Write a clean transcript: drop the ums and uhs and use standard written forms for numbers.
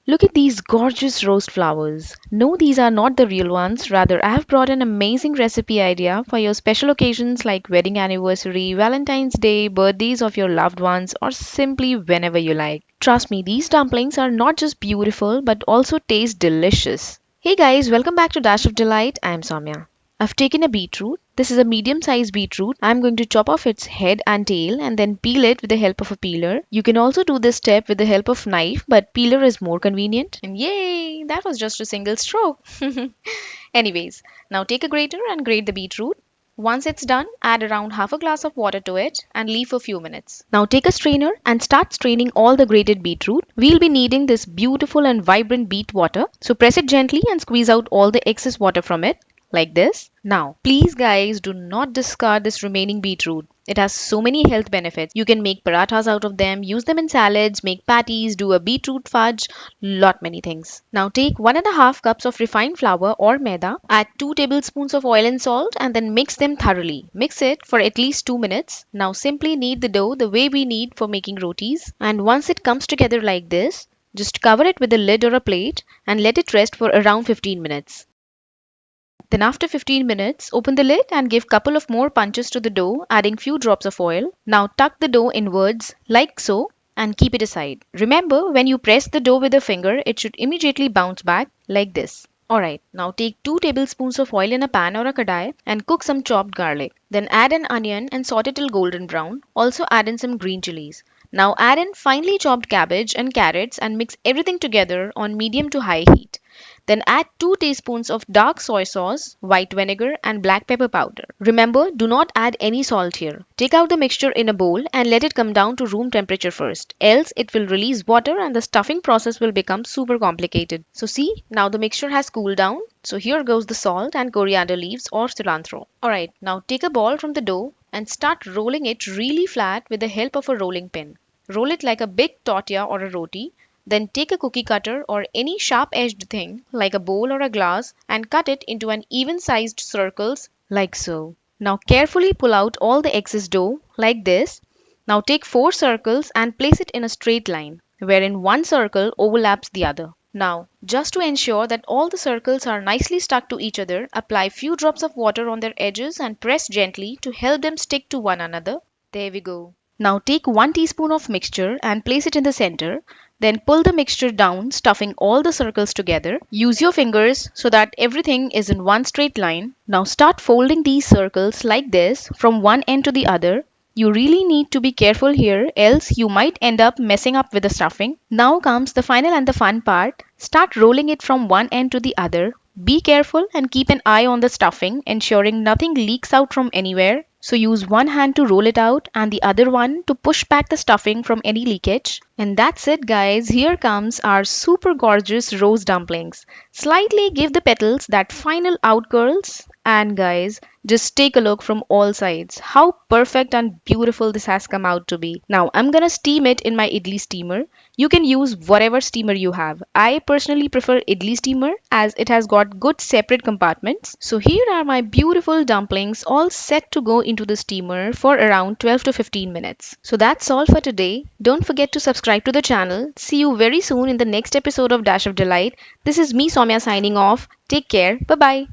Look at these gorgeous roast flowers. No, these are not the real ones. Rather, I have brought an amazing recipe idea for your special occasions like wedding anniversary, Valentine's Day, birthdays of your loved ones, or simply whenever you like. Trust me, these dumplings are not just beautiful but also taste delicious. Hey guys, welcome back to Dash of Delight. I am Soumya. I've taken a beetroot. This is a medium-sized beetroot. I'm going to chop off its head and tail and then peel it with the help of a peeler. You can also do this step with the help of knife, but peeler is more convenient. And yay, that was just a single stroke. Anyways, now take a grater and grate the beetroot. Once it's done, add around half a glass of water to it and leave for a few minutes. Now take a strainer and start straining all the grated beetroot. We'll be needing this beautiful and vibrant beet water, so press it gently and squeeze out all the excess water from it like this. Now, please guys, do not discard this remaining beetroot. It has so many health benefits. You can make parathas out of them, use them in salads, make patties, do a beetroot fudge, lot many things. Now take 1.5 cups of refined flour or maida, add 2 tablespoons of oil and salt and then mix them thoroughly. Mix it for at least 2 minutes. Now simply knead the dough the way we need for making rotis, and once it comes together like this, just cover it with a lid or a plate and let it rest for around 15 minutes. Then after 15 minutes, open the lid and give couple of more punches to the dough, adding few drops of oil. Now tuck the dough inwards like so and keep it aside. Remember, when you press the dough with a finger, it should immediately bounce back like this. Alright, now take 2 tablespoons of oil in a pan or a kadai and cook some chopped garlic. Then add an onion and saute it till golden brown. Also add in some green chilies. Now add in finely chopped cabbage and carrots and mix everything together on medium to high heat. Then add 2 teaspoons of dark soy sauce, white vinegar and black pepper powder. Remember, do not add any salt here. Take out the mixture in a bowl and let it come down to room temperature first. Else it will release water and the stuffing process will become super complicated. So see, now the mixture has cooled down. So here goes the salt and coriander leaves or cilantro. Alright, now take a ball from the dough and start rolling it really flat with the help of a rolling pin. Roll it like a big tortilla or a roti. Then take a cookie cutter or any sharp-edged thing like a bowl or a glass and cut it into an even-sized circles like so. Now carefully pull out all the excess dough like this. Now take 4 circles and place it in a straight line wherein one circle overlaps the other. Now, just to ensure that all the circles are nicely stuck to each other, apply few drops of water on their edges and press gently to help them stick to one another. There we go. Now take 1 teaspoon of mixture and place it in the center. Then pull the mixture down, stuffing all the circles together. Use your fingers so that everything is in one straight line. Now start folding these circles like this from one end to the other. You really need to be careful here, else you might end up messing up with the stuffing. Now comes the final and the fun part. Start rolling it from one end to the other. Be careful and keep an eye on the stuffing, ensuring nothing leaks out from anywhere. So use one hand to roll it out and the other one to push back the stuffing from any leakage. And that's it guys, here comes our super gorgeous rose dumplings. Slightly give the petals that final out curls, and guys, just take a look from all sides. How perfect and beautiful this has come out to be. Now I'm gonna steam it in my idli steamer. You can use whatever steamer you have. I personally prefer idli steamer as it has got good separate compartments. So here are my beautiful dumplings all set to go into the steamer for around 12 to 15 minutes. So that's all for today. Don't forget to subscribe to the channel. See you very soon in the next episode of Dash of Delight. This is me Soumya signing off. Take care. Bye bye.